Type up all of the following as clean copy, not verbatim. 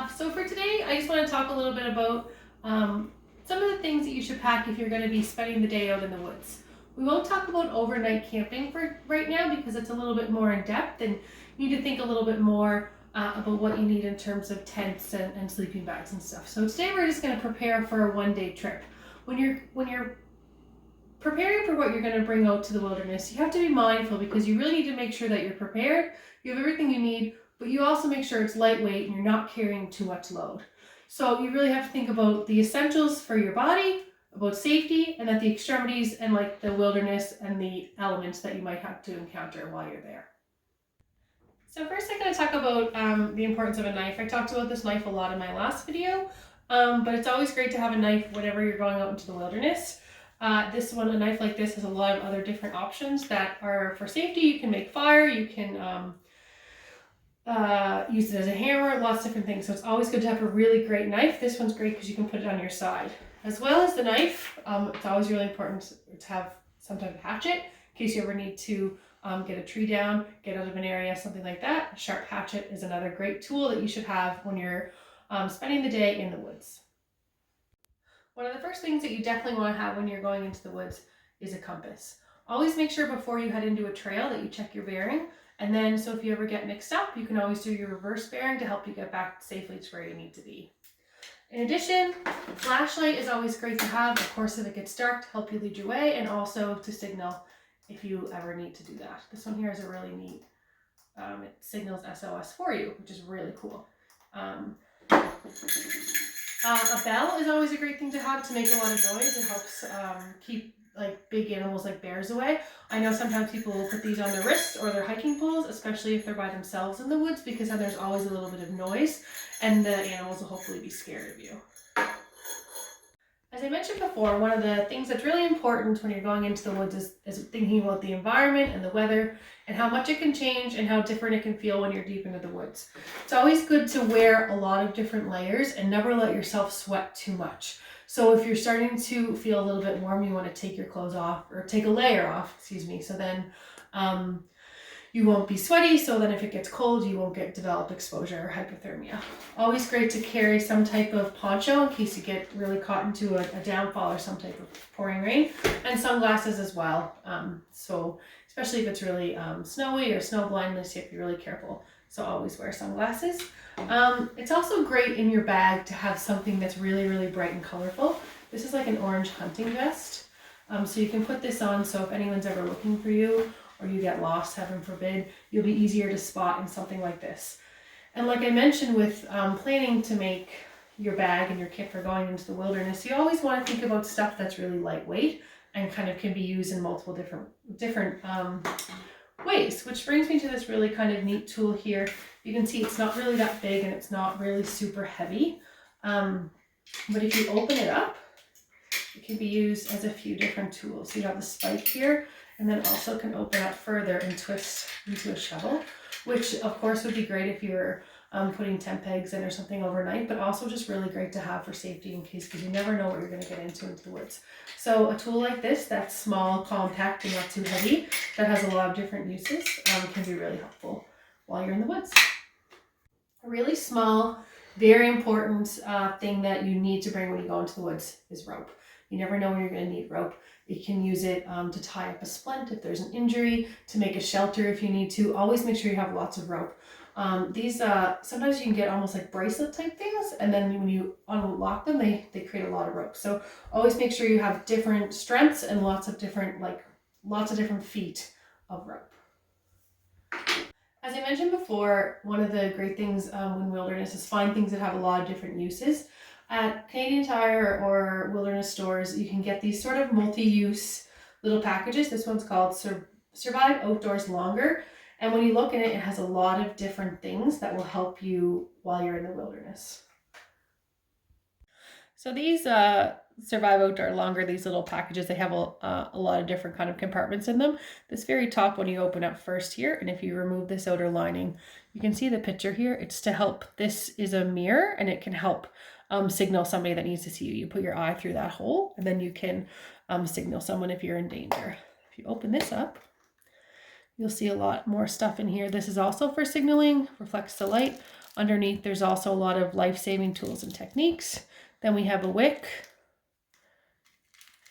So for today, I just want to talk a little bit about some of the things that you should pack if you're going to be spending the day out in the woods. We won't talk about overnight camping for right now because it's a little bit more in depth and you need to think a little bit more about what you need in terms of tents and sleeping bags and stuff. So today we're just going to prepare for a one-day trip. When you're preparing for what you're going to bring out to the wilderness, you have to be mindful because you really need to make sure that you're prepared, you have everything you need, but you also make sure it's lightweight and you're not carrying too much load. So you really have to think about the essentials for your body, about safety, and at the extremities and like the wilderness and the elements that you might have to encounter while you're there. So first I'm going to talk about the importance of a knife. I talked about this knife a lot in my last video, but it's always great to have a knife whenever you're going out into the wilderness. A knife like this has a lot of other different options that are for safety. You can make fire, you can use it as a hammer, lots of different things. So it's always good to have a really great knife. This one's great because you can put it on your side. As well as the knife, it's always really important to have some type of hatchet in case you ever need to get a tree down, get out of an area, something like that. A sharp hatchet is another great tool that you should have when you're spending the day in the woods. One of the first things that you definitely want to have when you're going into the woods is a compass. Always make sure before you head into a trail that you check your bearing. And then, so if you ever get mixed up, you can always do your reverse bearing to help you get back safely to where you need to be. In addition, a flashlight is always great to have, of course, if it gets dark, to help you lead your way and also to signal if you ever need to do that. This one here is a really neat, it signals SOS for you, which is really cool. A bell is always a great thing to have to make a lot of noise. It helps keep like big animals like bears away. I know sometimes people will put these on their wrists or their hiking poles, especially if they're by themselves in the woods, because then there's always a little bit of noise and the animals will hopefully be scared of you. As I mentioned before, one of the things that's really important when you're going into the woods is thinking about the environment and the weather and how much it can change and how different it can feel when you're deep into the woods. It's always good to wear a lot of different layers and never let yourself sweat too much. So if you're starting to feel a little bit warm, you want to take your clothes off or take a layer off, so then you won't be sweaty. So then if it gets cold, you won't develop exposure or hypothermia. Always great to carry some type of poncho in case you get really caught into a downfall or some type of pouring rain, and sunglasses as well. So especially if it's really snowy or snow blindness, you have to be really careful. So always wear sunglasses. It's also great in your bag to have something that's really, really bright and colorful. This is like an orange hunting vest. So you can put this on so if anyone's ever looking for you or you get lost, heaven forbid, you'll be easier to spot in something like this. And like I mentioned with planning to make your bag and your kit for going into the wilderness, you always want to think about stuff that's really lightweight and kind of can be used in multiple different ways, which brings me to this really kind of neat tool here. You can see it's not really that big and it's not really super heavy, but if you open it up, it can be used as a few different tools. So you have the spike here, and then also can open up further and twist into a shovel, which of course would be great if you were putting tent pegs in or something overnight, but also just really great to have for safety in case, because you never know what you're going to get into the woods. So a tool like this that's small, compact, and not too heavy, that has a lot of different uses, can be really helpful while you're in the woods. A really small, very important thing that you need to bring when you go into the woods is rope. You never know when you're going to need rope. You can use it to tie up a splint if there's an injury, to make a shelter if you need to. Always make sure you have lots of rope. These sometimes you can get almost like bracelet type things, and then when you unlock them, they create a lot of rope. So always make sure you have different strengths and lots of different feet of rope. As I mentioned before, one of the great things in wilderness is find things that have a lot of different uses. At Canadian Tire or wilderness stores, you can get these sort of multi-use little packages. This one's called Survive Outdoors Longer. And when you look in it, it has a lot of different things that will help you while you're in the wilderness. So these Survive Outdoor Longer, these little packages, they have a lot of different kind of compartments in them. This very top one you open up first here, and if you remove this outer lining, you can see the picture here. It's to help, this is a mirror, and it can help signal somebody that needs to see you. You put your eye through that hole, and then you can signal someone if you're in danger. If you open this up, you'll see a lot more stuff in here. This is also for signaling, reflects the light. Underneath, there's also a lot of life-saving tools and techniques. Then we have a wick,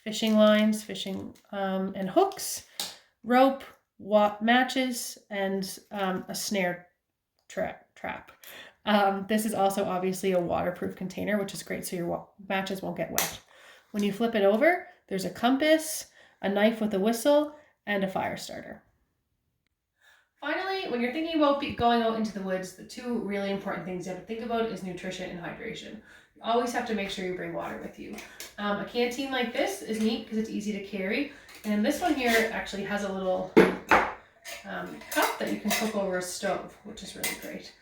fishing lines, fishing and hooks, rope, matches, and a snare trap. This is also obviously a waterproof container, which is great so your matches won't get wet. When you flip it over, there's a compass, a knife with a whistle, and a fire starter. Finally, when you're thinking about going out into the woods, the two really important things you have to think about is nutrition and hydration. You always have to make sure you bring water with you. A canteen like this is neat because it's easy to carry. And this one here actually has a little cup that you can cook over a stove, which is really great.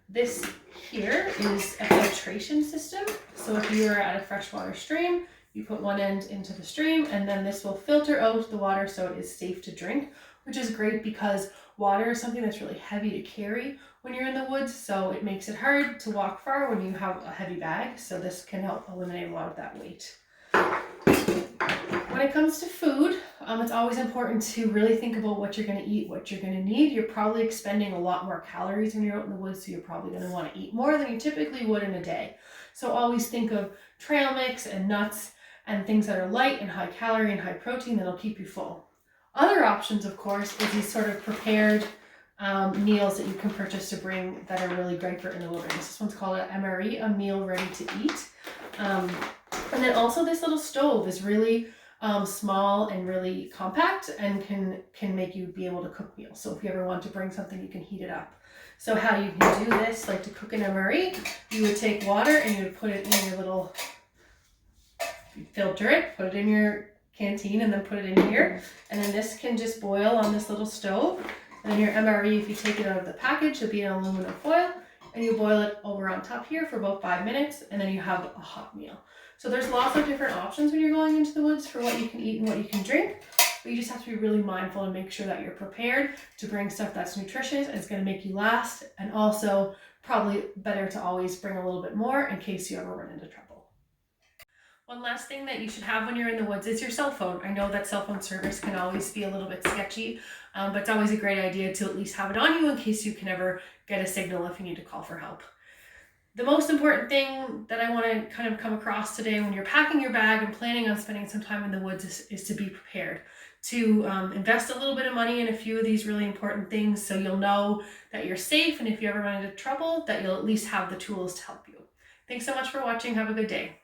This here is a filtration system. So if you are at a freshwater stream, you put one end into the stream and then this will filter out the water so it is safe to drink, which is great because water is something that's really heavy to carry when you're in the woods. So it makes it hard to walk far when you have a heavy bag. So this can help eliminate a lot of that weight. When it comes to food, it's always important to really think about what you're going to eat, what you're going to need. You're probably expending a lot more calories when you're out in the woods, so you're probably going to want to eat more than you typically would in a day. So always think of trail mix and nuts and things that are light and high calorie and high protein that'll keep you full. Other options, of course, is these sort of prepared meals that you can purchase to bring that are really great for in the wilderness. This one's called an MRE, a meal ready to eat. And then also this little stove is really small and really compact and can make you be able to cook meals. So if you ever want to bring something, you can heat it up. So how you can do this, like to cook an MRE, you would take water and you would put it in your little, filter it, put it in your canteen and then put it in here. And then this can just boil on this little stove. And then your MRE, if you take it out of the package, it'll be in aluminum foil and you boil it over on top here for about 5 minutes and then you have a hot meal. So there's lots of different options when you're going into the woods for what you can eat and what you can drink, but you just have to be really mindful and make sure that you're prepared to bring stuff that's nutritious and it's going to make you last, and also probably better to always bring a little bit more in case you ever run into trouble. One last thing that you should have when you're in the woods is your cell phone. I know that cell phone service can always be a little bit sketchy, but it's always a great idea to at least have it on you in case you can ever get a signal if you need to call for help. The most important thing that I want to kind of come across today when you're packing your bag and planning on spending some time in the woods is to be prepared, to invest a little bit of money in a few of these really important things so you'll know that you're safe, and if you ever run into trouble, that you'll at least have the tools to help you. Thanks so much for watching. Have a good day.